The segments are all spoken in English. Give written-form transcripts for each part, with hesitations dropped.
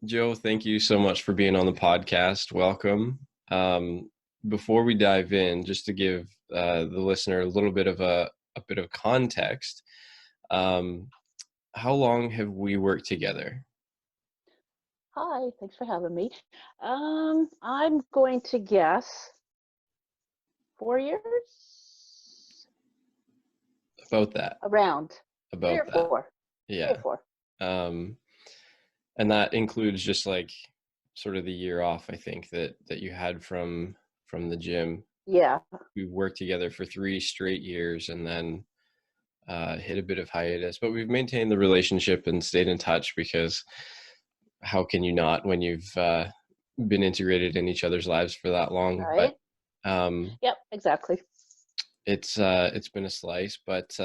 Joe, thank you so much for being on the podcast. Welcome. Before we dive in, just to give the listener a little bit of a bit of context, um, how long have we worked together? Hi, thanks for having me. I'm going to guess 4 years? About that. Around three About or that. four. Three or Yeah. four. Um, and that includes just like sort of the year off, I think that you had from the gym. Yeah. We worked together for 3 straight years, and then hit a bit of hiatus, but we've maintained the relationship and stayed in touch because how can you not when you've been integrated in each other's lives for that long? But Right? um, Yep, exactly. it's been a slice. But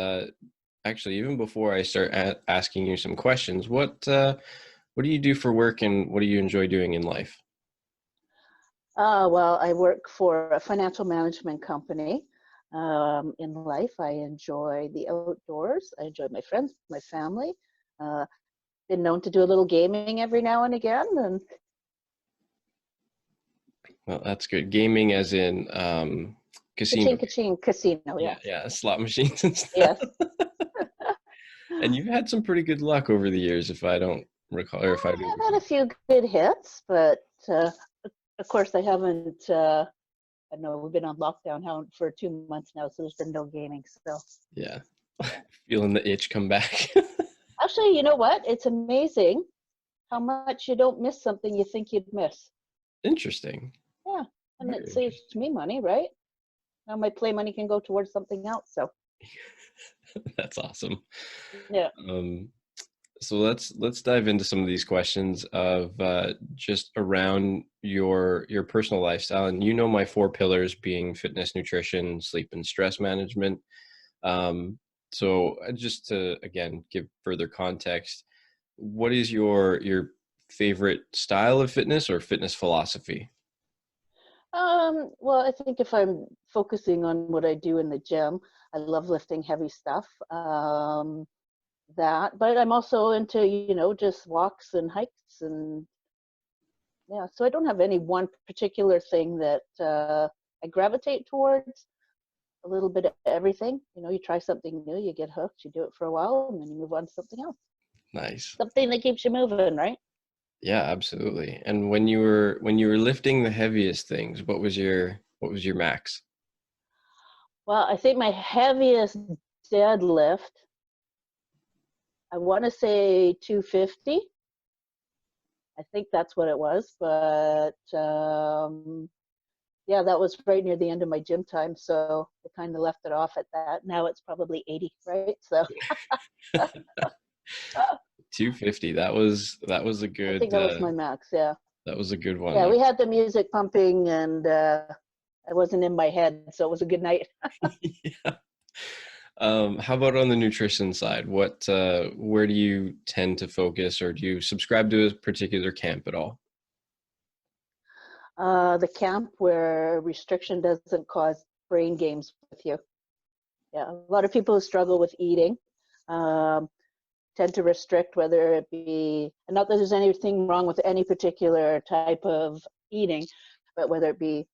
actually, even before I start asking you some questions, what do you do for work, and what do you enjoy doing in life? Well, I work for a financial management company. In life, I enjoy the outdoors. I enjoy my friends, my family. Uh, been known to do a little gaming every now and again, and Well, that's good. Gaming, as in casino. ka-ching, ka-ching, casino, Yeah, yes. yeah, slot machines and stuff. Yes. And you've had some pretty good luck over the years, if I don't recall, or if I do I've had a recall. few good hits, but of course I haven't. I know we've been on lockdown now for 2 months now, so there's been no gaming. So Yeah. yeah. Feeling the itch come back. Actually, you know what? It's amazing how much you don't miss something you think you'd miss. Interesting. Yeah, and it Very saves interesting. me money, right? Now my play money can go towards something else. So That's awesome. yeah. Um, so let's dive into some of these questions of just around your personal lifestyle. And you know my four pillars being fitness, nutrition, sleep, and stress management. Um, so just to again give further context, what is your favorite style of fitness or fitness philosophy? Well, I think if I'm focusing on what I do in the gym, I love lifting heavy stuff. That, but I'm also into, just walks and hikes and yeah. So I don't have any one particular thing that I gravitate towards. A little bit of everything. You try something new, you get hooked, you do it for a while, and then you move on to something else. Nice. Something that keeps you moving, right? Yeah, absolutely. And when you were lifting the heaviest things, what was your max? Well, I think my heaviest deadlift, I want to say 250. I think that's what it was, but yeah, that was right near the end of my gym time, so I kind of left it off at that. Now it's probably 80, right? So 250. That was a I think good that was my max. Yeah, that was a good one. yeah. We had the music pumping, and I wasn't in my head, so it was a good night. Yeah. How about on the nutrition side? Where do you tend to focus, or do you subscribe to a particular camp at all? The camp where restriction doesn't cause brain games with you. Yeah, a lot of people who struggle with eating um, tend to restrict, whether it be, and not that there's anything wrong with any particular type of eating, but whether it be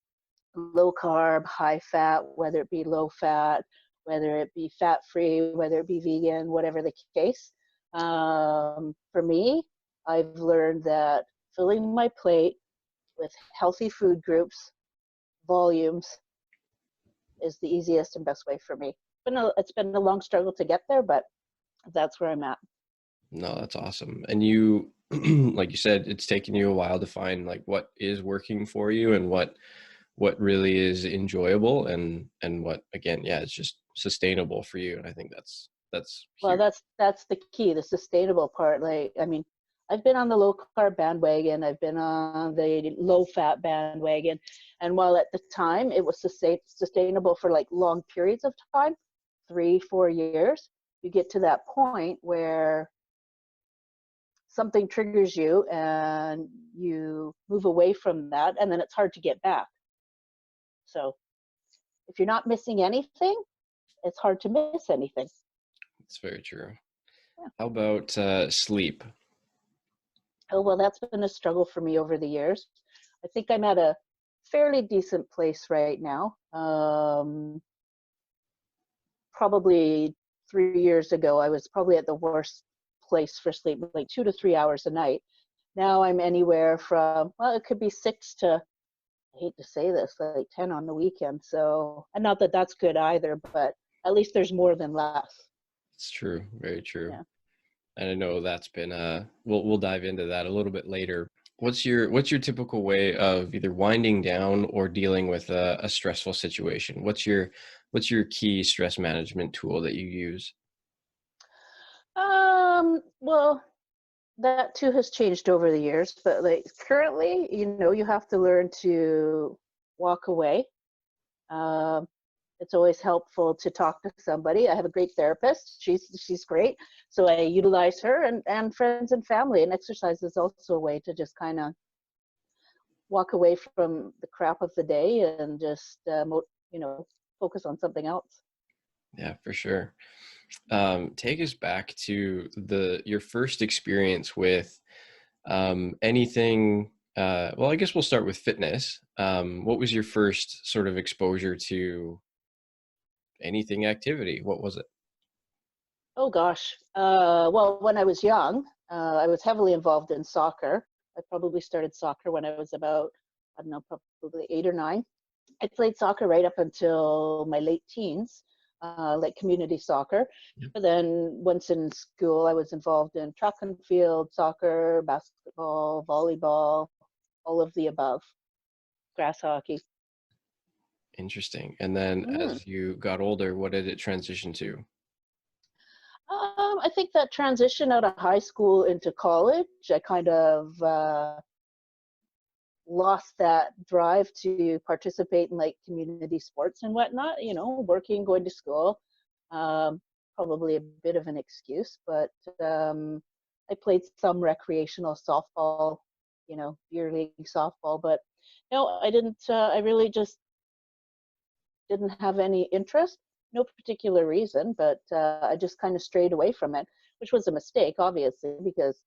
low carb, high fat, whether it be low fat, whether it be fat free, whether it be vegan, whatever the case. For me, I've learned that filling my plate with healthy food groups, volumes, is the easiest and best way for me. It's been a long struggle to get there, but that's where I'm at. No, that's awesome. And you, like you said, it's taken you a while to find like what is working for you and what really is enjoyable and what again, yeah, it's just sustainable for you. And I think that's Well, huge. that's the key, the sustainable part. Like, I mean, I've been on the low carb bandwagon, I've been on the low fat bandwagon, and while at the time it was sustainable for like long periods of time, 3, 4 years, you get to that point where something triggers you and you move away from that, and then it's hard to get back. So if you're not missing anything, it's hard to miss anything. It's very true. Yeah. How about sleep? Oh, well, that's been a struggle for me over the years. I think I'm at a fairly decent place right now. Probably 3 years ago, I was probably at the worst place for sleep, like 2 to 3 hours a night. Now I'm anywhere from, well, it could be six to, I hate to say this, like 10 on the weekend. So, and not that that's good either, but at least there's more than less. It's true, very true. Yeah. And I know that's been we'll dive into that a little bit later. What's your typical way of either winding down or dealing with a stressful situation? What's your key stress management tool that you use? Well, that too has changed over the years, but like currently, you have to learn to walk away. Um, it's always helpful to talk to somebody. I have a great therapist. She's great. So I utilize her and friends and family. And exercise is also a way to just kind of walk away from the crap of the day and just you know focus on something else. Yeah, for sure. Take us back to the your first experience with anything. Well, I guess we'll start with fitness. What was your first sort of exposure to anything activity? What was it? Oh gosh. Well, when I was young, I was heavily involved in soccer. I probably started soccer when I was about, I don't know, probably 8 or 9. I played soccer right up until my late teens, like community soccer. Yep. But then once in school, I was involved in track and field, soccer, basketball, volleyball, all of the above, grass hockey. Interesting. And then Mm. as you got older, what did it transition to? I think that transition out of high school into college, I kind of lost that drive to participate in like community sports and whatnot, working, going to school. Um, Probably a bit of an excuse, but I played some recreational softball, beer league softball, but no, I didn't, I really just didn't have any interest, no particular reason, but I just kind of strayed away from it, which was a mistake, obviously, because,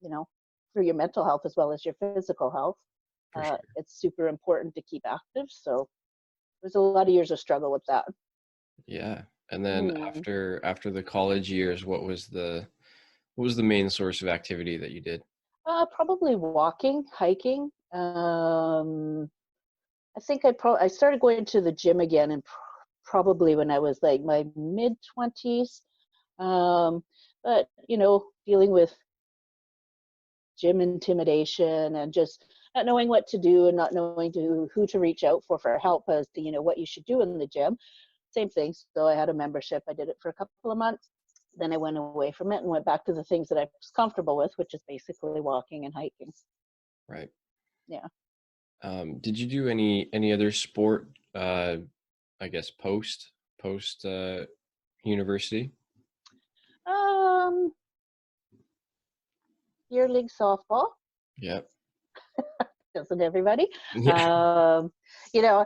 you know, for your mental health as well as your physical health, For sure. it's super important to keep active. So there's a lot of years of struggle with that. Yeah. And then Mm. after the college years, what was the main source of activity that you did? Probably walking, hiking. I think I started going to the gym again, and probably when I was like my mid 20s. Um, but dealing with gym intimidation and just not knowing what to do and not knowing who to reach out for help as to what you should do in the gym. Same thing. So I had a membership. I did it for a couple of months. Then I went away from it and went back to the things that I was comfortable with, which is basically walking and hiking. Right. Yeah. Did you do any other sport, I guess post university? Um, Year league softball, Yeah. doesn't everybody? Yeah. Um, you know,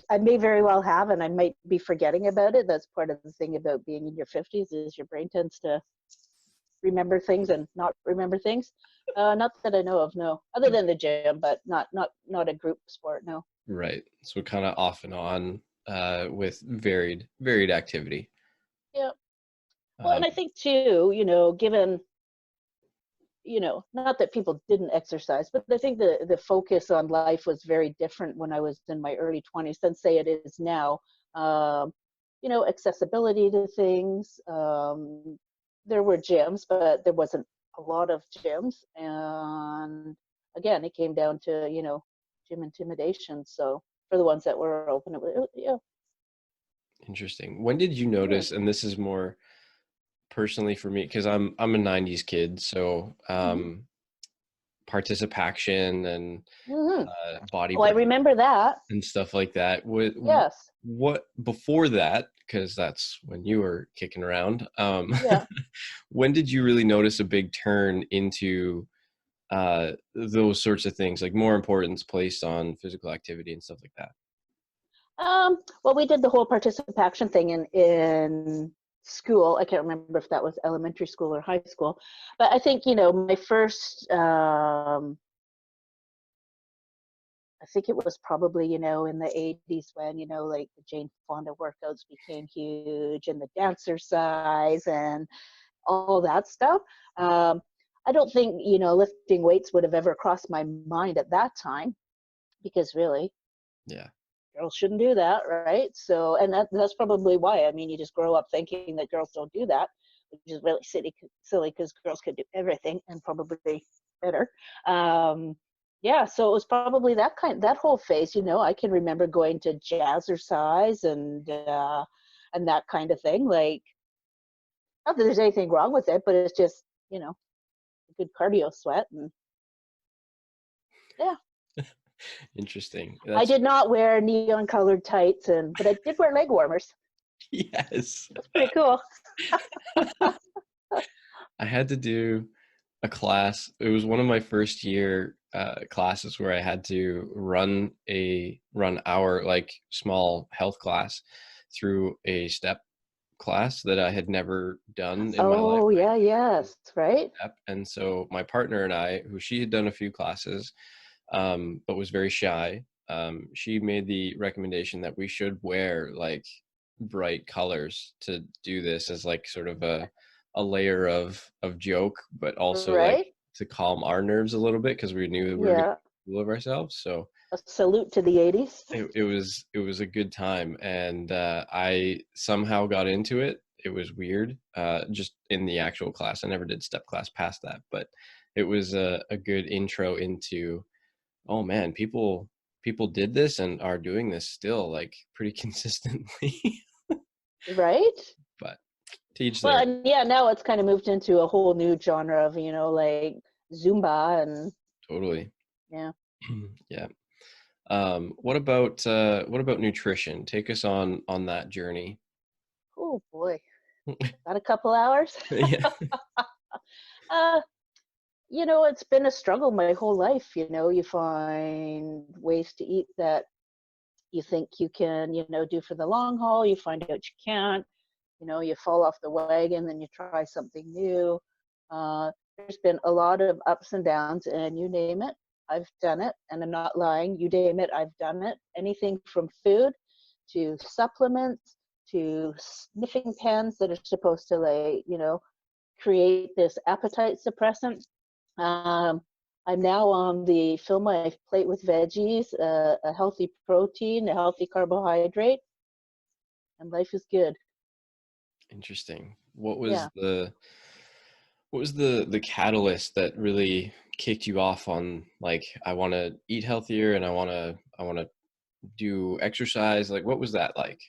I may very well have, and I might be forgetting about it. That's part of the thing about being in your 50s is your brain tends to remember things and not remember things. Not that I know of, no. Other than the gym, but not a group sport, no. Right. So kind of off and on with varied activity. Yeah. Well, Um, and I think too, given not that people didn't exercise, but I think the focus on life was very different when I was in my early 20s than say it is now. Um, Accessibility to things. There were gyms, but there wasn't a lot of gyms. And again, it came down to, gym intimidation. So for the ones that were open, yeah. Interesting. When did you Hmm. notice, and this is more personally for me, because I'm a 90s kid, so Hmm. participation and Hmm. Oh, I bodybuilding remember that. and stuff like that. Yes. What before that, because that's when you were kicking around. Yeah. When did you really notice a big turn into those sorts of things, like more importance placed on physical activity and stuff like that? Well, we did the whole participation thing in school. I can't remember if that was elementary school or high school, but I think, my first, I think it was probably, in the 80s when, like the Jane Fonda workouts became huge and the dancercise and all that stuff. Um, I don't think, lifting weights would have ever crossed my mind at that time, because really, Yeah. girls shouldn't do that, right? So, and that's probably why. I mean, you just grow up thinking that girls don't do that, which is really silly because girls could do everything and probably better. Um, yeah, so it was probably that whole phase. I can remember going to jazzercise and that kind of thing. Like, not that there's anything wrong with it, but it's just a good cardio sweat, and yeah. Interesting. I That's did not wear neon colored tights, but I did wear leg warmers. yes. That's pretty cool. I had to do a class. It was one of my first year classes where I had to run our like small health class through a step class that I had never done in my life. Oh, yeah, yes, right? Step. And so my partner and I, who she had done a few classes, but was very shy, she made the recommendation that we should wear like bright colors to do this as like sort of a layer of joke, but also like Right? to calm our nerves a little bit because we knew that we were going Yeah. to fool of ourselves. So A salute to the 80s. it was a good time, and I somehow got into it. It was weird, just in the actual class. I never did step class past that, but it was a good intro into, oh man, people did this and are doing this still like pretty consistently. Right? But teach Well, their and yeah, now it's kind of moved into a whole new genre of, like Zumba and totally. yeah. Yeah. What about nutrition? Take us on that journey. Oh boy. Got a couple hours? Yeah. uh, it's been a struggle my whole life. You find ways to eat that you think you can, do for the long haul. You find out you can't. You fall off the wagon, then you try something new. There's been a lot of ups and downs, and you name it, I've done it, and I'm not lying. You name it, I've done it. Anything from food to supplements to sniffing pens that are supposed to, like, create this appetite suppressant. Um, I'm now on the fill my plate with veggies, a healthy protein, a healthy carbohydrate, and life is good. Interesting. Yeah. What was the catalyst that really kicked you off on like I want to eat healthier and I want to do exercise? Like what was that like?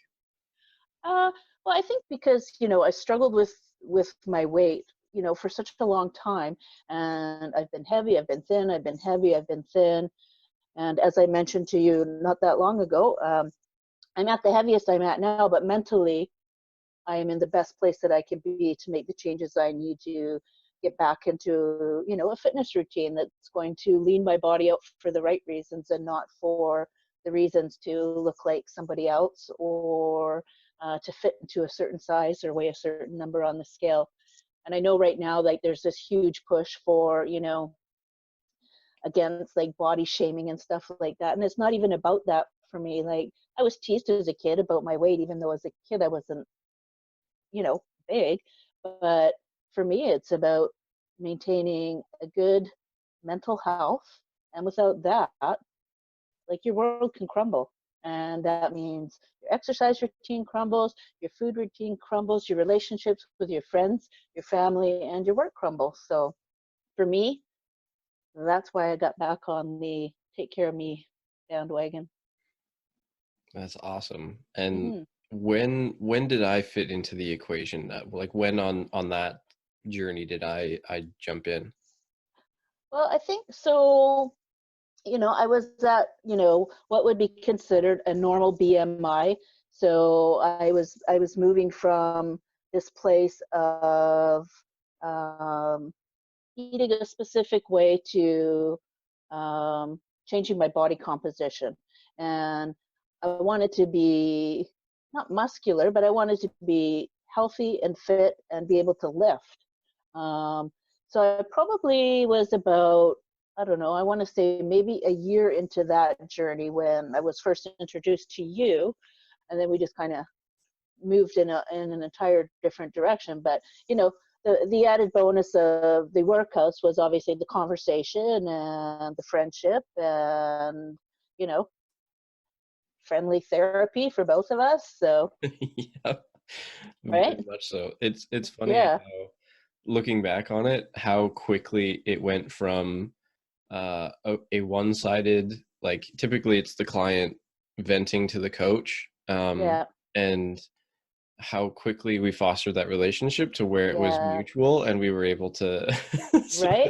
Uh, well, I think because I struggled with my weight, for such a long time, and I've been heavy, I've been thin, I've been heavy, I've been thin, and as I mentioned to you not that long ago, I'm at the heaviest I'm at now, but mentally, I am in the best place that I can be to make the changes I need to get back into, a fitness routine that's going to lean my body out for the right reasons and not for the reasons to look like somebody else or to fit into a certain size or weigh a certain number on the scale. And I know right now, like, there's this huge push for, against like body shaming and stuff like that. And it's not even about that for me. Like, I was teased as a kid about my weight, even though as a kid I wasn't big. But for me, it's about maintaining a good mental health. And without that, like, your world can crumble. And that means your exercise routine crumbles, your food routine crumbles, your relationships with your friends, your family, and your work crumbles. So for me, that's why I got back on the take care of me bandwagon. That's awesome. And Hmm. when did I fit into the equation? Like when on that journey did I jump in? Well, I think so. I was at, what would be considered a normal BMI. So I was moving from this place of um, eating a specific way to changing my body composition. And I wanted to be not muscular, but I wanted to be healthy and fit and be able to lift. So I probably was about, I don't know, I want to say maybe a year into that journey when I was first introduced to you, and then we just kind of moved in an entire different direction. But the added bonus of the workouts was obviously the conversation and the friendship and you know friendly therapy for both of us. So Yeah, very right, much so. It's funny yeah, how, looking back on it, how quickly it went from a one-sided, like typically it's the client venting to the coach, yeah, and how quickly we fostered that relationship to where it was yeah, mutual and we were able to sort right.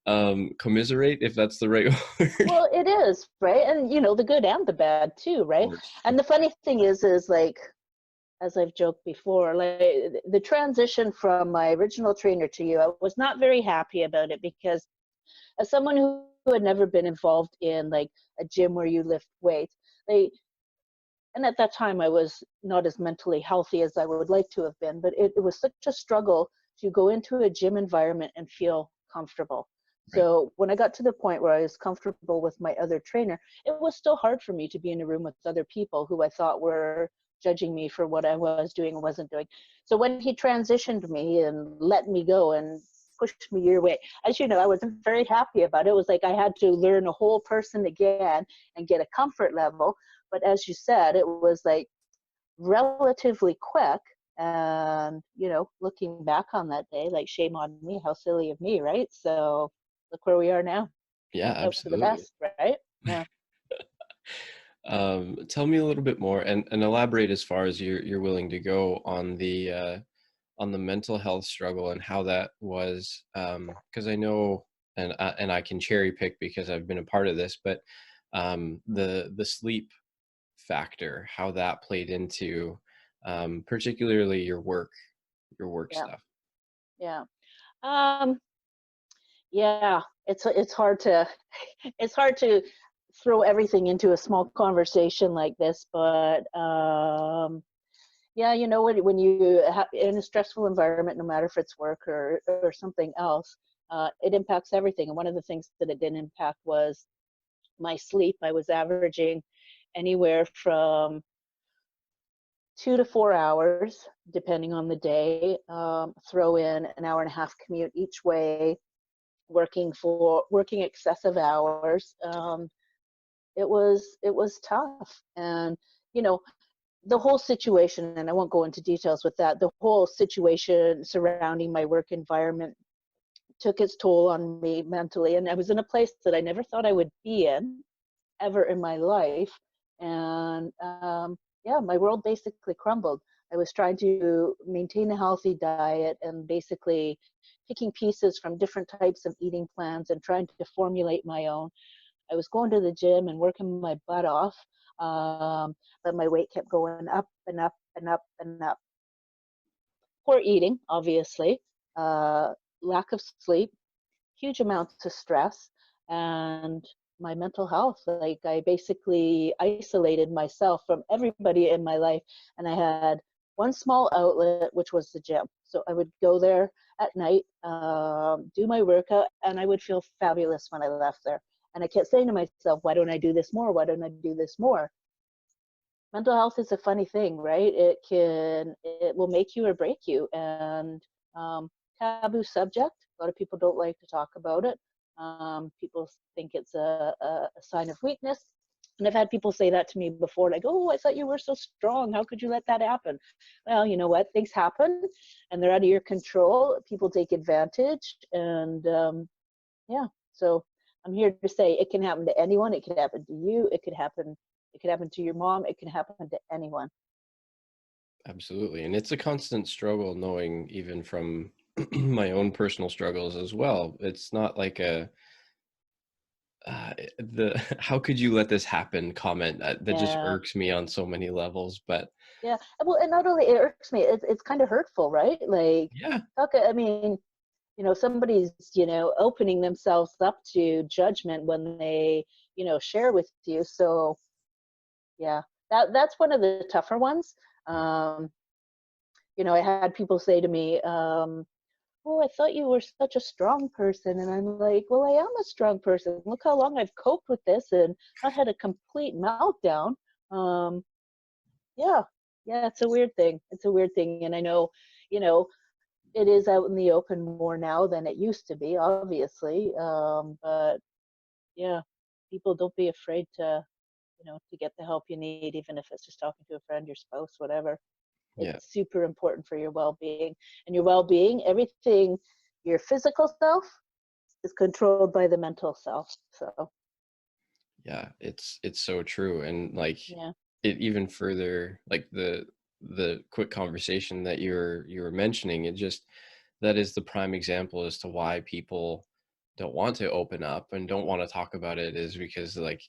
of commiserate, if that's the right word. Well, it is, right? And the good and the bad too, right? And the funny thing is like, as I've joked before, like the transition from my original trainer to you, I was not very happy about it because as someone who had never been involved in like a gym where you lift weights, they and at that time I was not as mentally healthy as I would like to have been, but it was such a struggle to go into a gym environment and feel comfortable. Right. So when I got to the point where I was comfortable with my other trainer, it was still hard for me to be in a room with other people who I thought were judging me for what I was doing and wasn't doing. So when he transitioned me and let me go and pushed me your way, as you know, I wasn't very happy about it. It was like I had to learn a whole person again and get a comfort level. But as you said, it was like relatively quick. And, looking back on that day, like shame on me, how silly of me, right? So look where we are now. Yeah, Worked out for the absolutely. best, right? Yeah. Tell me a little bit more, and elaborate as far as you're willing to go on the mental health struggle and how that was, because I know, and I can cherry pick because I've been a part of this, but the sleep factor, how that played into, particularly your work Yeah. stuff. Yeah. Um, yeah. It's hard to it's hard to throw everything into a small conversation like this, but yeah, when you in a stressful environment, no matter if it's work or something else, it impacts everything. And one of the things that it didn't impact was my sleep. I was averaging anywhere from 2 to 4 hours, depending on the day. Throw in an hour and a half commute each way, working excessive hours. It was tough, and you know the whole situation, and I won't go into details with that, the whole situation surrounding my work environment took its toll on me mentally. And I was in a place that I never thought I would be in ever in my life. And yeah, my world basically crumbled. I was trying to maintain a healthy diet and basically picking pieces from different types of eating plans and trying to formulate my own. I was going to the gym and working my butt off, but my weight kept going up and up and up and up. Poor eating, obviously, uh, lack of sleep, huge amounts of stress, and my mental health. Like I basically isolated myself from everybody in my life, and I had one small outlet, which was the gym. So I would go there at night, do my workout, and I would feel fabulous when I left there. And I kept saying to myself, why don't I do this more? Why don't I do this more? Mental health is a funny thing, right? It will make you or break you. And taboo subject. A lot of people don't like to talk about it. People think it's a sign of weakness. And I've had people say that to me before, like, oh, I thought you were so strong. How could you let that happen? Well, you know what? Things happen and they're out of your control. People take advantage. And yeah, so I'm here to say it can happen to anyone. It could happen to you. It could happen to your mom. It can happen to anyone. Absolutely. And it's a constant struggle, knowing even from my own personal struggles as well. It's not like the how could you let this happen comment that just Yeah. irks me on so many levels. But Yeah. Well, and not only it irks me, it's kind of hurtful, right? Like, yeah, I mean, somebody's, opening themselves up to judgment when they, share with you. So yeah, that's one of the tougher ones. Um, I had people say to me, "Oh, I thought you were such a strong person." And I'm like, "Well, I am a strong person. Look how long I've coped with this and not had a complete meltdown." Um, yeah, yeah, it's a weird thing. It's a weird thing. And I know, you know, it is out in the open more now than it used to be, obviously. But yeah, people don't be afraid to get the help you need, even if it's just talking to a friend, your spouse, whatever. Yeah. It's super important for your well-being. And your well-being, everything, your physical self is controlled by the mental self. So Yeah, it's so true. And like yeah, it even further, like the quick conversation that you were mentioning, it just, that is the prime example as to why people don't want to open up and don't want to talk about it, is because like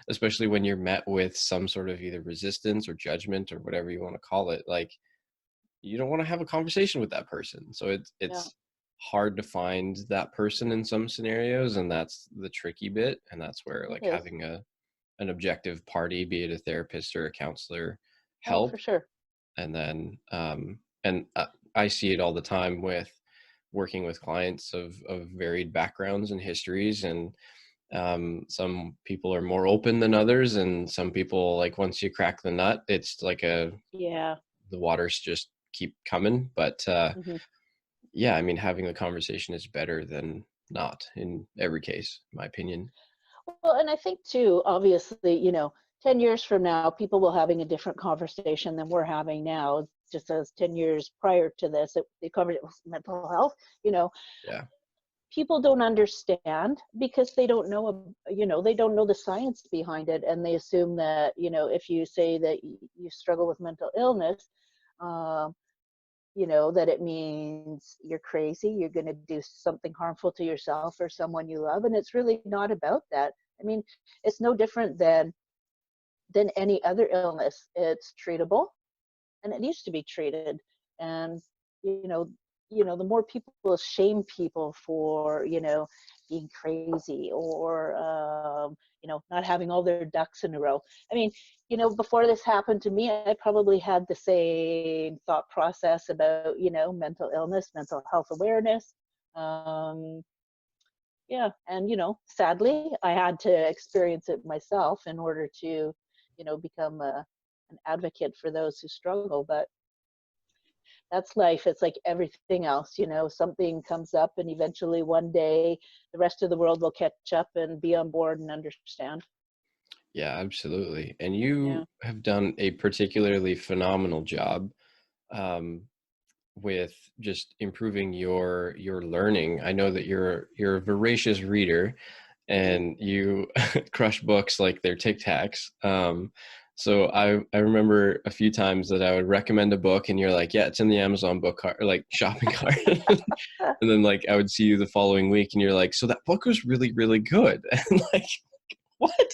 especially when you're met with some sort of either resistance or judgment or whatever you want to call it, like you don't want to have a conversation with that person. So yeah, it's hard to find that person in some scenarios, and that's the tricky bit. And that's where it like is. having an objective party, be it a therapist or a counselor, Oh, for help. sure. And then I see it all the time with working with clients of varied backgrounds and histories. And some people are more open than others, and some people, like once you crack the nut, it's like Yeah. the waters just keep coming. But Hmm. yeah, I mean, having the conversation is better than not in every case, in my opinion. Well, and I think too, obviously, 10 years from now, people will having a different conversation than we're having now. Just as 10 years prior to this, they covered it with mental health. You know, Yeah. people don't understand because they don't know, they don't know the science behind it, and they assume that, if you say that you struggle with mental illness, um, that it means you're crazy, you're going to do something harmful to yourself or someone you love, and it's really not about that. I mean, it's no different than any other illness. It's treatable, and it needs to be treated. And you know the more people shame people for being crazy, or not having all their ducks in a row. I mean, before this happened to me, I probably had the same thought process about mental illness, mental health awareness. um, yeah, and sadly, I had to experience it myself in order to become an advocate for those who struggle. But that's life. It's like everything else, something comes up, and eventually one day the rest of the world will catch up and be on board and understand. Yeah, absolutely. And Yeah. you have done a particularly phenomenal job um, with just improving your learning. I know that you're a voracious reader, Hmm. and you crush books like they're Tic Tacs. So I remember a few times that I would recommend a book, and you're like, "Yeah, it's in the Amazon book cart, or like shopping cart." And then like I would see you the following week, and you're like, "So that book was really really good." And like, what?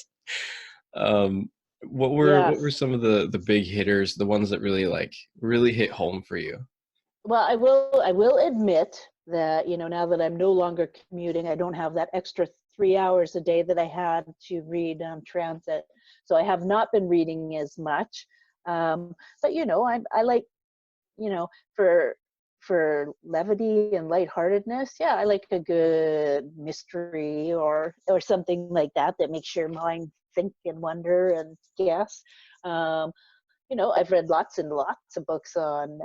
Um, what were Yes. some of the big hitters, the ones that really like really hit home for you? Well, I will admit that, now that I'm no longer commuting, I don't have that extra 3 hours a day that I had to read on transit. So I have not been reading as much. But I like, you know, for levity and lightheartedness, yeah, I like a good mystery, or something like that that makes your mind think and wonder and guess. Um, I've read lots and lots of books on,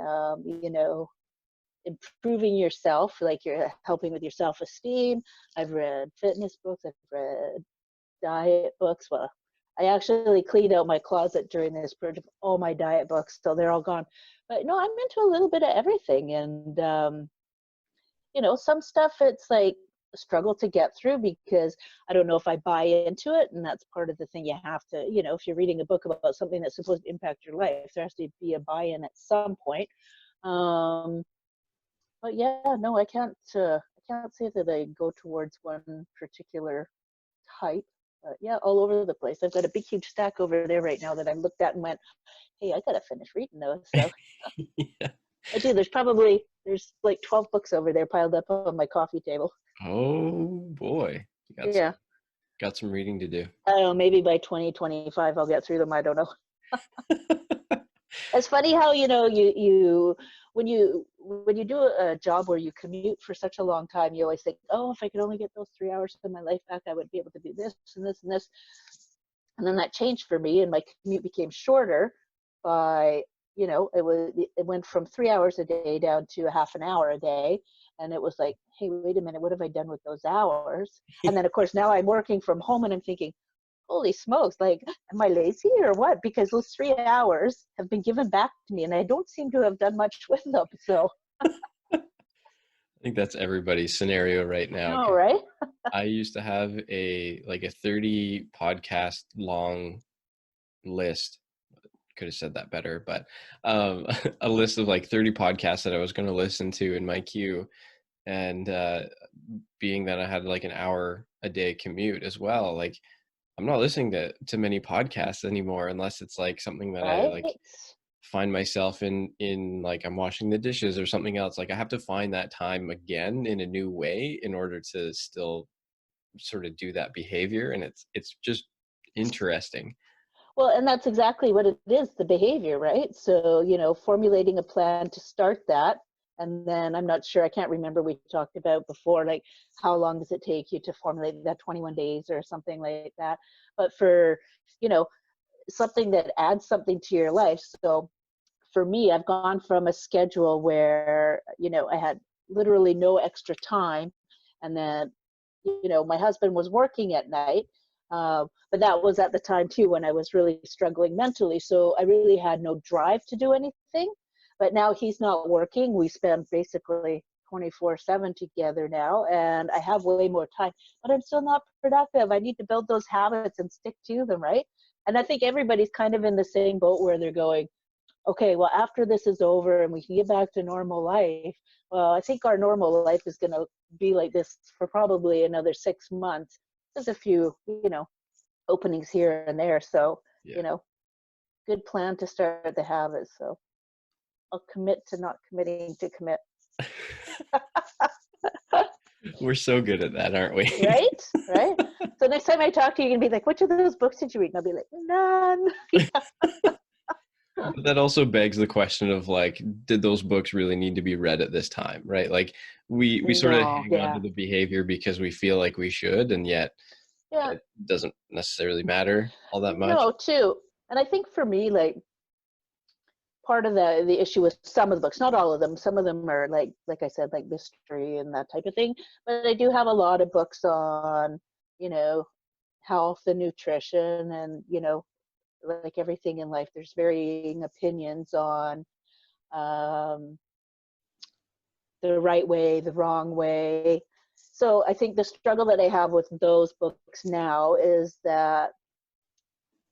improving yourself, like you're helping with your self-esteem. I've read fitness books. I've read diet books. Well, I actually cleaned out my closet during this period of all my diet books, so they're all gone. But no, I'm into a little bit of everything, and some stuff it's like a struggle to get through because I don't know if I buy into it, and that's part of the thing. You have to, if you're reading a book about something that's supposed to impact your life, there has to be a buy-in at some point. Um, but yeah, no, I can't say that I go towards one particular type. But yeah, all over the place. I've got a big, huge stack over there right now that I looked at and went, "Hey, I gotta finish reading those." So Yeah. I do. There's like 12 books over there piled up on my coffee table. Oh boy, you Yeah, got some reading to do. I don't know. Maybe by 2025 I'll get through them. I don't know. It's funny how, when you do a job where you commute for such a long time, you always think, oh, if I could only get those 3 hours of my life back, I would be able to do this and this and this. And then that changed for me, and my commute became shorter by, it went from 3 hours a day down to a half an hour a day. And it was like, hey, wait a minute, what have I done with those hours? And then, of course, now I'm working from home and I'm thinking, holy smokes, like, am I lazy or what? Because those 3 hours have been given back to me and I don't seem to have done much with them. So, I think that's everybody's scenario right now. no, right? I used to have a 30 podcast long list. Could have said that better, but a list of like 30 podcasts that I was going to listen to in my queue. And being that I had like an hour a day commute as well, like I'm not listening to many podcasts anymore unless it's like something that I like Right? find myself in like I'm washing the dishes or something else. Like I have to find that time again in a new way in order to still sort of do that behavior. And it's just interesting. Well, and that's exactly what it is, the behavior, right? So, formulating a plan to start that. And then I'm not sure, I can't remember, we talked about before, like how long does it take you to formulate that, 21 days or something like that. But for, you know, something that adds something to your life. So for me, I've gone from a schedule where, I had literally no extra time. And then, my husband was working at night. But that was at the time too when I was really struggling mentally. So I really had no drive to do anything. But now he's not working. We spend basically 24/7 together now, and I have way more time, but I'm still not productive. I need to build those habits and stick to them, right? And I think everybody's kind of in the same boat where they're going, okay, well, after this is over and we can get back to normal life, well, I think our normal life is going to be like this for probably another 6 months. There's a few, openings here and there. So, Yeah. good plan to start the habit. So I'll commit to not committing to commit. We're so good at that, aren't we? Right. So next time I talk to you, you're gonna be like, which of those books did you read? And I'll be like, none. But that also begs the question of like, did those books really need to be read at this time, right? Like we sort of No, hang on yeah. to the behavior because we feel like we should, and yet Yeah. it doesn't necessarily matter all that much. No, too. And I think for me, like, part of the issue with some of the books, not all of them, some of them are like I said, like mystery and that type of thing, but I do have a lot of books on, health and nutrition, and like everything in life, there's varying opinions on um, the right way, the wrong way. So I think the struggle that I have with those books now is that,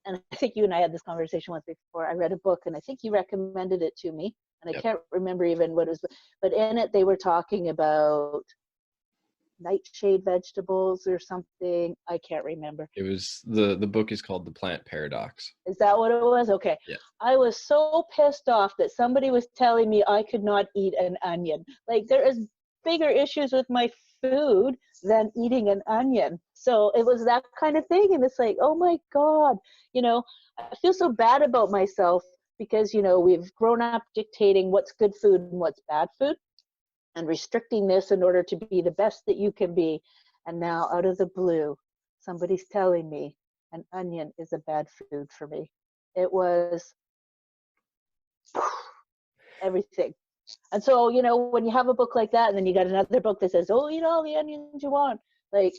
and I think you and I had this conversation once before. I read a book, and I think you recommended it to me, and I Yep. can't remember even what it was, but in it they were talking about nightshade vegetables or something. I can't remember. It was the book is called The Plant Paradox. Is that what it was? Okay. Yeah. I was so pissed off that somebody was telling me I could not eat an onion. Like, there is bigger issues with my food than eating an onion. So it was that kind of thing. And it's like, oh my God, I feel so bad about myself because, we've grown up dictating what's good food and what's bad food and restricting this in order to be the best that you can be. And now, out of the blue, somebody's telling me an onion is a bad food for me. It was everything. And so, when you have a book like that, and then you got another book that says, oh, eat all the onions you want, like,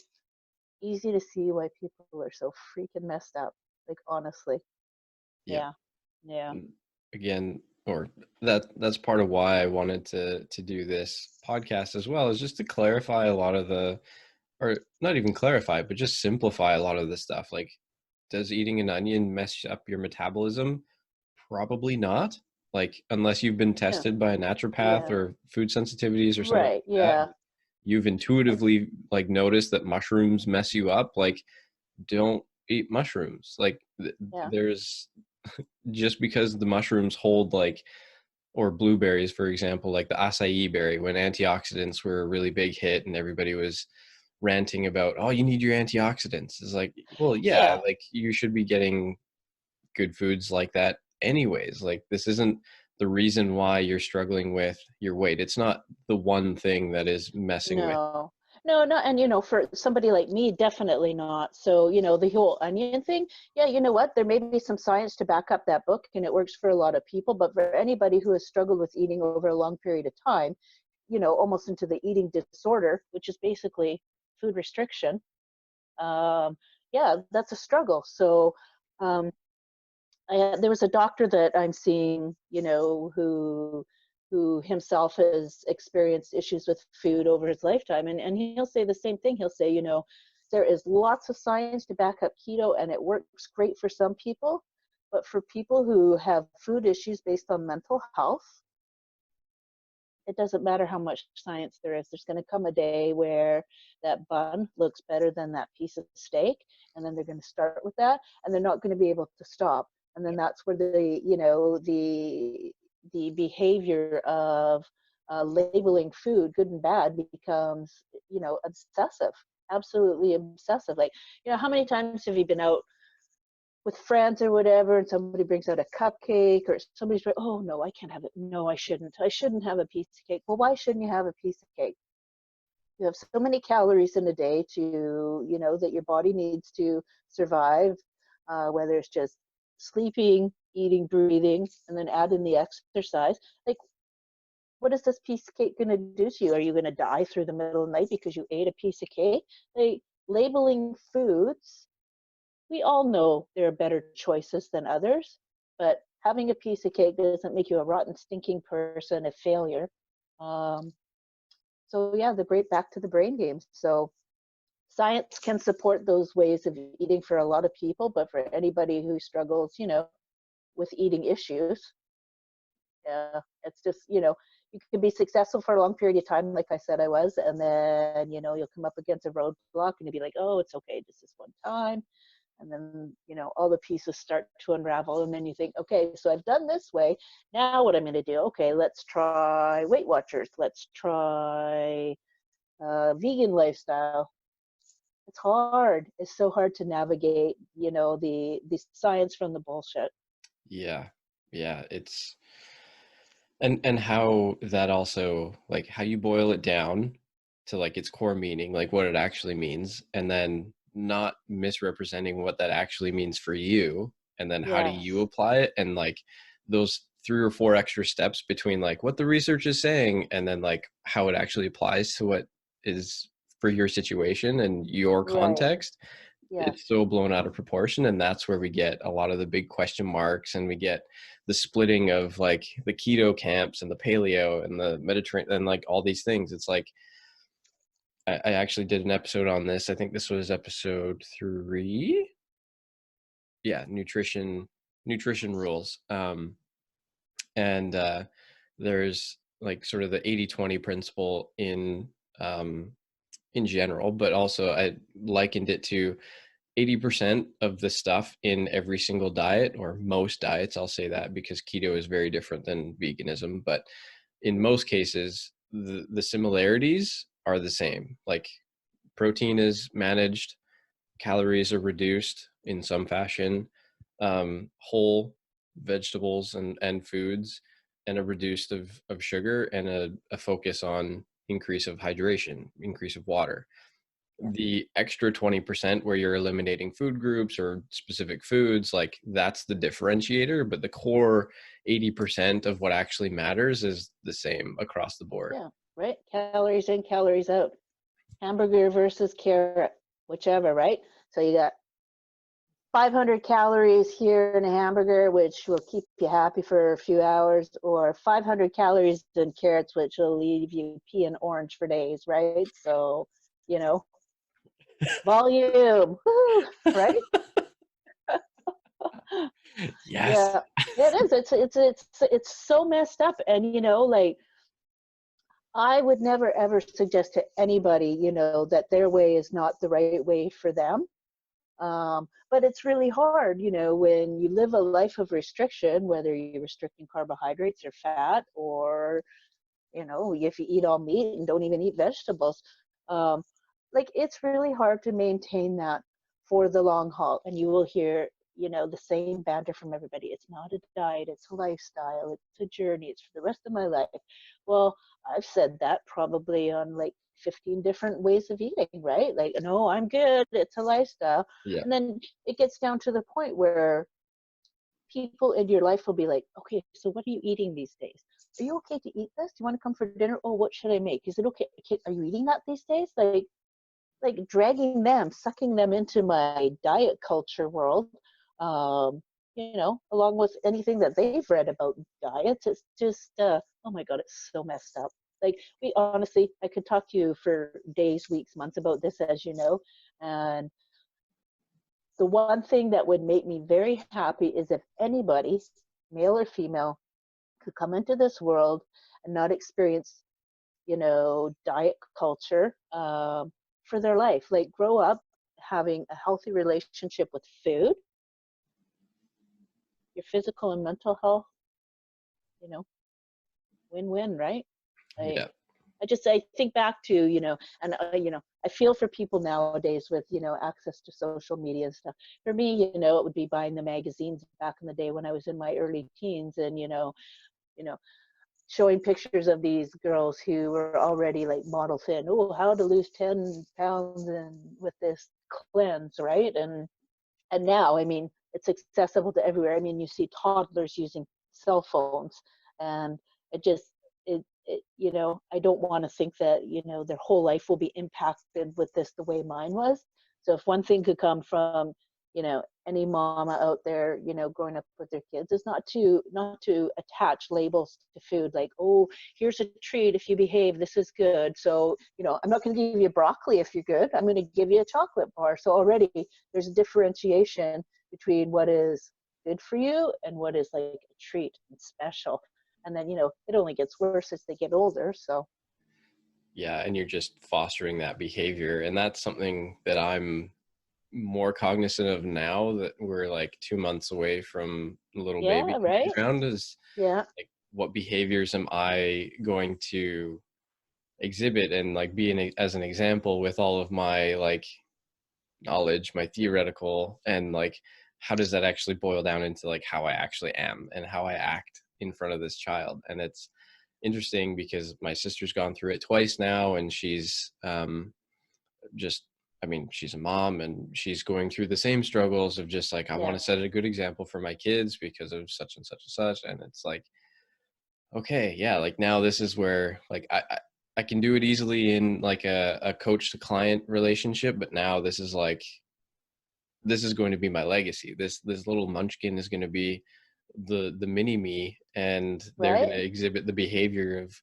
easy to see why people are so freaking messed up. Like, honestly. Yep. Yeah. Again, or that's part of why I wanted to do this podcast as well, is just to clarify a lot of or not even clarify, but just simplify a lot of the stuff. Like, does eating an onion mess up your metabolism? Probably not. Like, unless you've been Yeah. tested by a naturopath Yeah. or food sensitivities or something Right. like that. Yeah. You've intuitively like noticed that mushrooms mess you up. Like, don't eat mushrooms. Like, Yeah. there's just because the mushrooms hold like, or blueberries, for example, like the acai berry, when antioxidants were a really big hit and everybody was ranting about, oh, you need your antioxidants. It's like, well, yeah, Yeah. like you should be getting good foods like that anyways. Like, this isn't the reason why you're struggling with your weight. It's not the one thing that is messing with. No, no, no. And, for somebody like me, definitely not. So, the whole onion thing, yeah, you know what? There may be some science to back up that book, and it works for a lot of people. But for anybody who has struggled with eating over a long period of time, almost into the eating disorder, which is basically food restriction, yeah, that's a struggle. So, um, there was a doctor that I'm seeing, who himself has experienced issues with food over his lifetime, and he'll say the same thing. He'll say, there is lots of science to back up keto, and it works great for some people, but for people who have food issues based on mental health, it doesn't matter how much science there is. There's going to come a day where that bun looks better than that piece of steak, and then they're going to start with that, and they're not going to be able to stop. And then that's where the behavior of labeling food good and bad becomes, obsessive, absolutely obsessive. Like, how many times have you been out with friends or whatever, and somebody brings out a cupcake, or somebody's like, oh no, I can't have it. No, I shouldn't have a piece of cake. Well, why shouldn't you have a piece of cake? You have so many calories in a day that your body needs to survive, whether it's just sleeping, eating, breathing, and then add in the exercise. Like, what is this piece of cake going to do to you? Are you going to die through the middle of the night because you ate a piece of cake? Like, labeling foods, we all know there are better choices than others, but having a piece of cake doesn't make you a rotten, stinking person, a failure. Um, so yeah, back to the brain games. So science can support those ways of eating for a lot of people, but for anybody who struggles, with eating issues, yeah, it's just, you can be successful for a long period of time, like I said I was, and then, you'll come up against a roadblock and you'll be like, oh, it's okay, just this one time. And then, all the pieces start to unravel. And then you think, okay, so I've done this way. Now what I'm going to do, okay, let's try Weight Watchers. Let's try vegan lifestyle. It's hard. It's so hard to navigate, the science from the bullshit. Yeah. Yeah. And how that also, like, how you boil it down to like its core meaning, like what it actually means, and then not misrepresenting what that actually means for you, and then how do you Yes. apply it, and like those 3 or 4 extra steps between like what the research is saying and then like how it actually applies to what is for your situation and your Right. context. Yes. It's so blown out of proportion, and that's where we get a lot of the big question marks, and we get the splitting of like the keto camps and the paleo and the Mediterranean and like all these things. It's like I actually did an episode on this. I think this was episode 3. Yeah, nutrition rules. And there's like sort of the 80-20 principle in general, but also I likened it to 80% of the stuff in every single diet, or most diets, I'll say that because keto is very different than veganism, but in most cases, the similarities are the same. Like, protein is managed, calories are reduced in some fashion, whole vegetables and foods, and a reduced of sugar, and a focus on increase of hydration, increase of water. Yeah. The extra 20% where you're eliminating food groups or specific foods, like that's the differentiator, but the core 80% of what actually matters is the same across the board. Yeah. Right. Calories in, calories out. Hamburger versus carrot, whichever, right? So you got 500 calories here in a hamburger, which will keep you happy for a few hours, or 500 calories in carrots, which will leave you peeing orange for days, right? So, volume, woo, right? Yes. Yeah, it is. It's so messed up, and like, I would never ever suggest to anybody, that their way is not the right way for them. But it's really hard, when you live a life of restriction, whether you're restricting carbohydrates or fat, or, if you eat all meat and don't even eat vegetables. Um, like, it's really hard to maintain that for the long haul. And you will hear the same banter from everybody. It's not a diet, it's a lifestyle, it's a journey, it's for the rest of my life. Well, I've said that probably on like 15 different ways of eating, right? Like, no, I'm good, it's a lifestyle. Yeah. And then it gets down to the point where people in your life will be like, okay, so what are you eating these days? Are you okay to eat this? Do you want to come for dinner? Oh, what should I make? Is it okay? Are you eating that these days? Like dragging them, sucking them into my diet culture world, along with anything that they've read about diets. It's just, oh my God, it's so messed up. Like, we honestly, I could talk to you for days, weeks, months about this, as you know. And the one thing that would make me very happy is if anybody, male or female, could come into this world and not experience, diet culture for their life. Like, grow up having a healthy relationship with food, your physical and mental health, win-win, right? Like, Yeah. I think back to, and, I feel for people nowadays with, access to social media and stuff. For me, it would be buying the magazines back in the day when I was in my early teens and, you know, showing pictures of these girls who were already like model thin. Oh, how to lose 10 pounds and with this cleanse, right? And now, I mean, it's accessible to everywhere. I mean, you see toddlers using cell phones, and it just, I don't want to think that, their whole life will be impacted with this the way mine was. So if one thing could come from, any mama out there, growing up with their kids, is not to attach labels to food like, oh, here's a treat if you behave, this is good. So, I'm not going to give you broccoli if you're good. I'm going to give you a chocolate bar. So already there's a differentiation between what is good for you and what is like a treat and special. And then, it only gets worse as they get older. So Yeah, and you're just fostering that behavior, and that's something that I'm more cognizant of now that we're like 2 months away from a little baby yeah, coming right. around, is Yeah. like, what behaviors am I going to exhibit and like be as an example with all of my like knowledge, my theoretical, and like how does that actually boil down into like how I actually am and how I act in front of this child. And it's interesting because my sister's gone through it twice now, and she's just, I mean, she's a mom and she's going through the same struggles of just like, I want Yeah. to set a good example for my kids because of such and such and such. And it's like, okay, yeah, like now this is where like I can do it easily in like a coach to client relationship, but now this is like, this is going to be my legacy. This little munchkin is going to be the mini me, and they're going Right. to exhibit the behavior of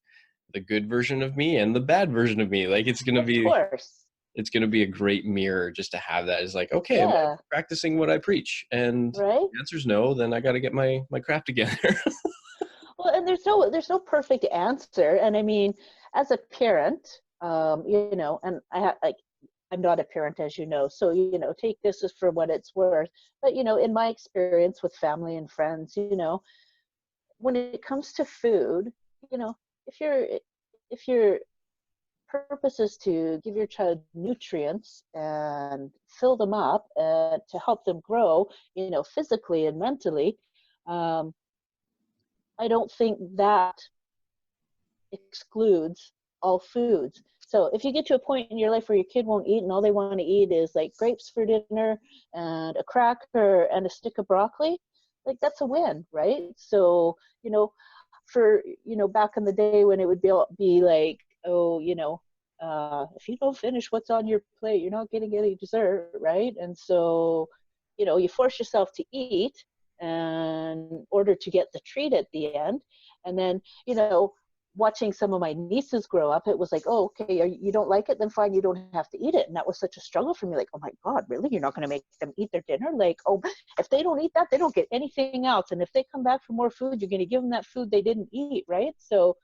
the good version of me and the bad version of me. Like Of course. it's going to be a great mirror just to have that. Is like, okay, am I Yeah. practicing what I preach? And Right. the answer is no. Then I got to get my crap together. Well, and there's no perfect answer. And I mean, as a parent, and I'm not a parent, as you know, so take this as for what it's worth. But in my experience with family and friends, when it comes to food, you know, if your purpose is to give your child nutrients and fill them up to help them grow, physically and mentally, um, I don't think that excludes all foods. So if you get to a point in your life where your kid won't eat and all they want to eat is like grapes for dinner and a cracker and a stick of broccoli, like that's a win, right? So, for, back in the day when it would be like, oh, if you don't finish what's on your plate, you're not getting any dessert, right? And so, you force yourself to eat in order to get the treat at the end. And then, watching some of my nieces grow up, it was like, oh, okay, you don't like it, then fine, you don't have to eat it. And that was such a struggle for me. Like, oh my God, really? You're not going to make them eat their dinner? Like, oh, if they don't eat that, they don't get anything else. And if they come back for more food, you're going to give them that food they didn't eat, right? So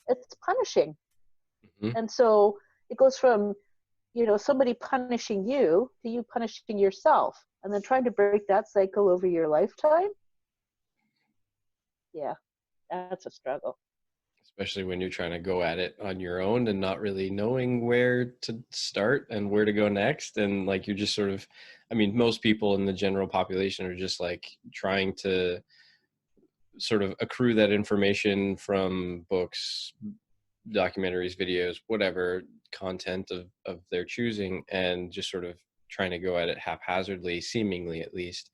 it's punishing. Mhm. And so it goes from, somebody punishing you to you punishing yourself. And then trying to break that cycle over your lifetime. Yeah, that's a struggle. especially when you're trying to go at it on your own and not really knowing where to start and where to go next. And like, you're just sort of, I mean, most people in the general population are just like trying to sort of accrue that information from books, documentaries, videos, whatever content of their choosing, and just sort of trying to go at it haphazardly, seemingly at least.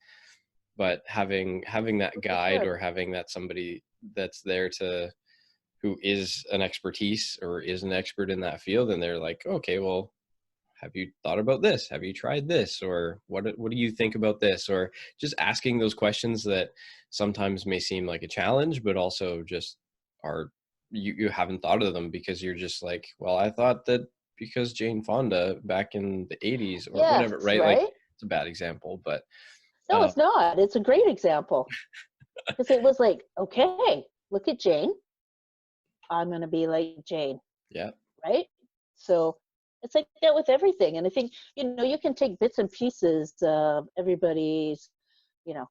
But having that For guide, sure. or having that somebody that's there to, who is an expertise or is an expert in that field, and they're like, okay, well, have you thought about this? Have you tried this? Or what do you think about this? Or just asking those questions that sometimes may seem like a challenge, but also just are, you haven't thought of them because you're just like, well, I thought that because Jane Fonda back in the 80s or Yes, whatever, right? Like, right? it's a bad example, but No, uh it's not. It's a great example because it was like, okay, look at Jane. I'm going to be like Jane, yeah. right? So it's like that with everything. And I think, you can take bits and pieces of everybody's, you know,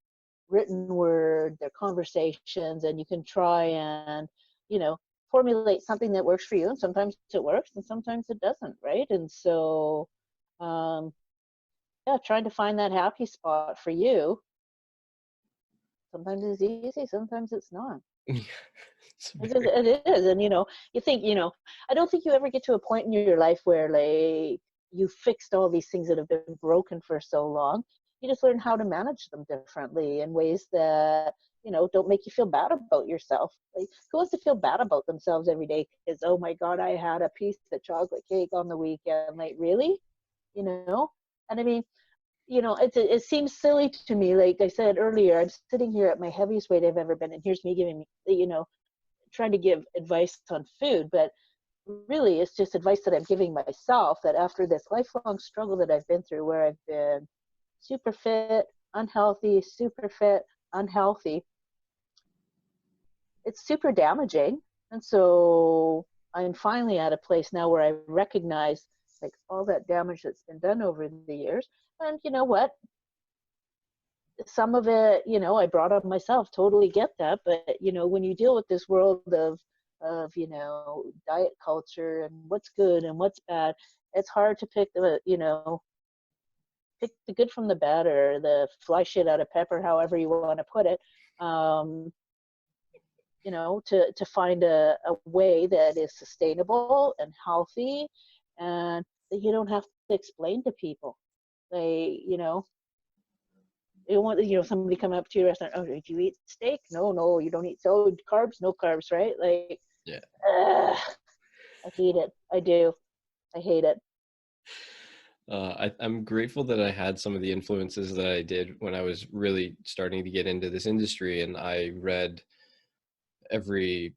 written word, their conversations, and you can try and, you know, formulate something that works for you. And sometimes it works and sometimes it doesn't, right? And so, um, yeah, trying to find that happy spot for you. Sometimes it's easy, sometimes it's not. It's very, It is, and you think, I don't think you ever get to a point in your life where like you fixed all these things that have been broken for so long. You just learn how to manage them differently in ways that don't make you feel bad about yourself. Like, who wants to feel bad about themselves every day? Because, oh my God, I had a piece of chocolate cake on the weekend. Like, really? You know? And I mean, it seems silly to me. Like I said earlier, I'm sitting here at my heaviest weight I've ever been, and here's me giving me, trying to give advice on food, but really it's just advice that I'm giving myself, that after this lifelong struggle that I've been through, where I've been super fit, unhealthy, super fit, unhealthy, it's super damaging. And so I'm finally at a place now where I recognize like all that damage that's been done over the years. And you know what? Some of it, I brought up myself, totally get that. But, when you deal with this world of, diet culture and what's good and what's bad, it's hard to pick the good from the bad, or the fly shit out of pepper, however you want to put it. Um, to find a way that is sustainable and healthy, and that you don't have to explain to people. They, you want somebody come up to your restaurant. Oh, did you eat steak? No, no, you don't eat. So carbs, no carbs, right? Like, yeah. I hate it. I do. I hate it. I'm grateful that I had some of the influences that I did when I was really starting to get into this industry, and I read every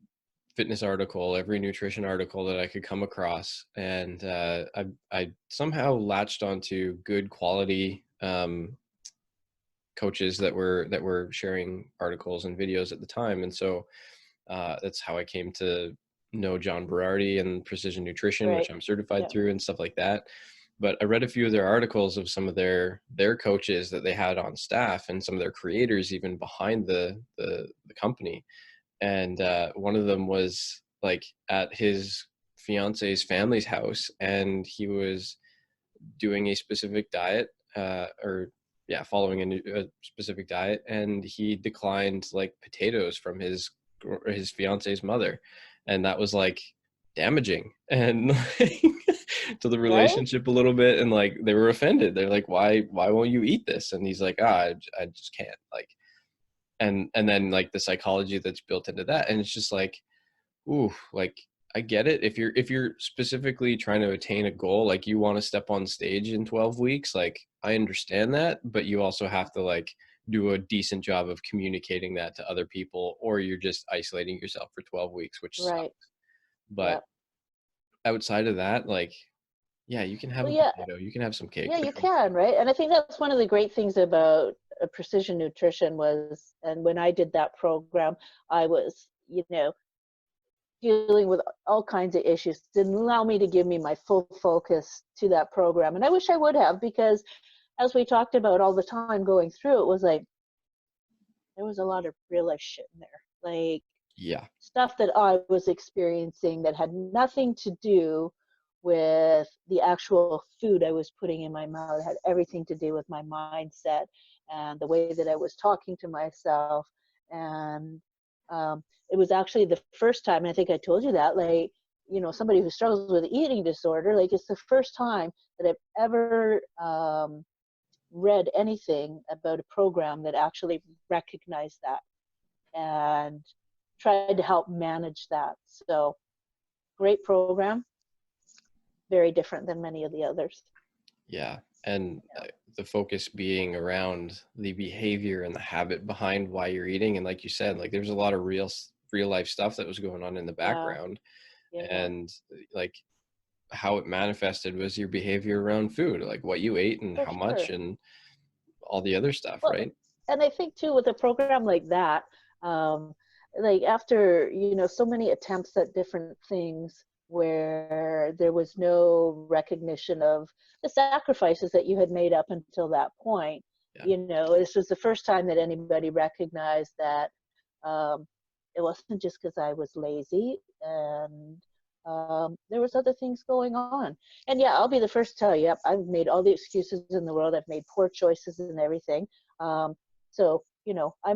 fitness article, every nutrition article that I could come across, and I somehow latched onto good quality coaches that were sharing articles and videos at the time, and so that's how I came to know John Berardi and Precision Nutrition, Right. which I'm certified Yeah. through and stuff like that. But I read a few of their articles of some of their coaches that they had on staff, and some of their creators even behind the company. And one of them was like at his fiance's family's house, and he was doing a specific diet, or yeah, following a specific diet, and he declined like potatoes from his fiance's mother, and that was like damaging and like, to the Right. relationship a little bit, and like they were offended. They're like, why won't you eat this? And he's like, I just can't, like. And then like the psychology that's built into that, and it's just like, ooh, like, I get it. If you're specifically trying to attain a goal, like you want to step on stage in 12 weeks, like I understand that, but you also have to like do a decent job of communicating that to other people, or you're just isolating yourself for 12 weeks, which Right. sucks. But Yeah. outside of that, like, yeah, you can have Well, a yeah. potato, you can have some cake, Yeah, but you can, right? And I think that's one of the great things about precision nutrition was, and when I did that program, I was, dealing with all kinds of issues. Didn't allow me to give me my full focus to that program. And I wish I would have, because as we talked about all the time going through, it was like there was a lot of real life shit in there. Like, Yeah. Stuff that I was experiencing that had nothing to do with the actual food I was putting in my mouth. It had everything to do with my mindset and the way that I was talking to myself. And it was actually the first time, and I think I told you that, like, somebody who struggles with eating disorder, like, it's the first time that I've ever read anything about a program that actually recognized that and tried to help manage that. So great program, very different than many of the others. Yeah. And Yeah. the focus being around the behavior and the habit behind why you're eating. And like you said, like there's a lot of real life stuff that was going on in the Yeah. background. Yeah. And like how it manifested was your behavior around food, like what you ate and For how much sure. and all the other stuff, Well, right? and I think too with a program like that, um, like after so many attempts at different things where there was no recognition of the sacrifices that you had made up until that point. Yeah. This was the first time that anybody recognized that um, it wasn't just because I was lazy, and there was other things going on. And yeah, I'll be the first to tell you, yep, I've made all the excuses in the world. I've made poor choices and everything. Um, so I,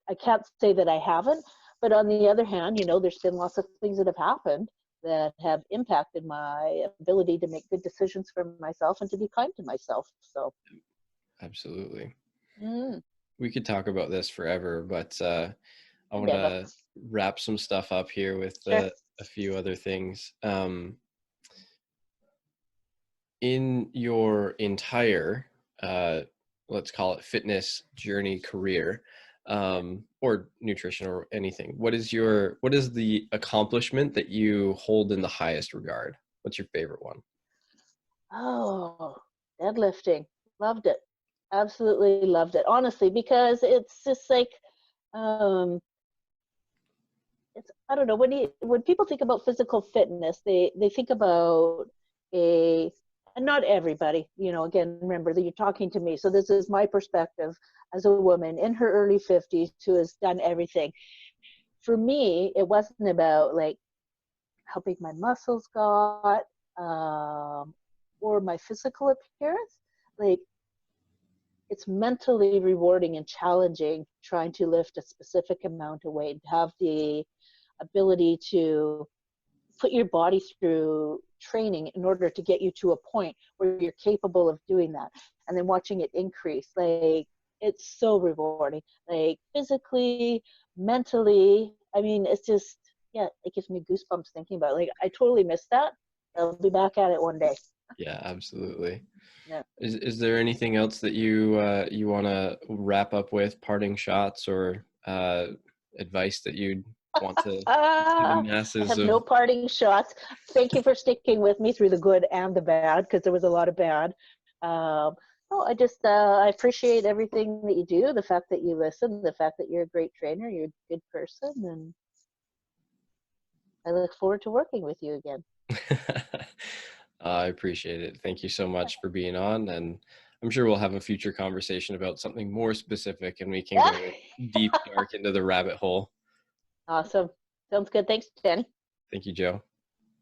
I can't say that I haven't, but on the other hand, there's been lots of things that have happened that have impacted my ability to make good decisions for myself and to be kind to myself. So, Absolutely. mm, We could talk about this forever, but I want never. to wrap some stuff up here with Sure. a few other things. In your entire, uh, let's call it fitness journey career, Yeah. or nutrition or anything, what is the accomplishment that you hold in the highest regard? What's your favorite one? Oh, deadlifting. Loved it. Absolutely loved it. Honestly, because it's just like, um, it's, I don't know, when people think about physical fitness, they think about a, and not everybody, again, remember that you're talking to me. So this is my perspective as a woman in her early 50s who has done everything. For me, it wasn't about like how big my muscles got, um, or my physical appearance. Like, it's mentally rewarding and challenging trying to lift a specific amount of weight, have the ability to put your body through training in order to get you to a point where you're capable of doing that, and then watching it increase. Like, it's so rewarding, like physically, mentally. I mean, it's just, yeah, it gives me goosebumps thinking about it. Like, I totally missed that. I'll be back at it one day. Yeah, absolutely. Yeah. Is there anything else that you want to wrap up with, parting shots or advice that you'd want to give the I masses have of? no parting shots. Thank you for sticking with me through the good and the bad, because there was a lot of bad. Um, no, I appreciate everything that you do, the fact that you listen, the fact that you're a great trainer, you're a good person, and I look forward to working with you again. I appreciate it. Thank you so much for being on, and I'm sure we'll have a future conversation about something more specific, and we can Yeah. go deep, dark into the rabbit hole. Awesome. Sounds good. Thanks, Jenny. Thank you, Joe.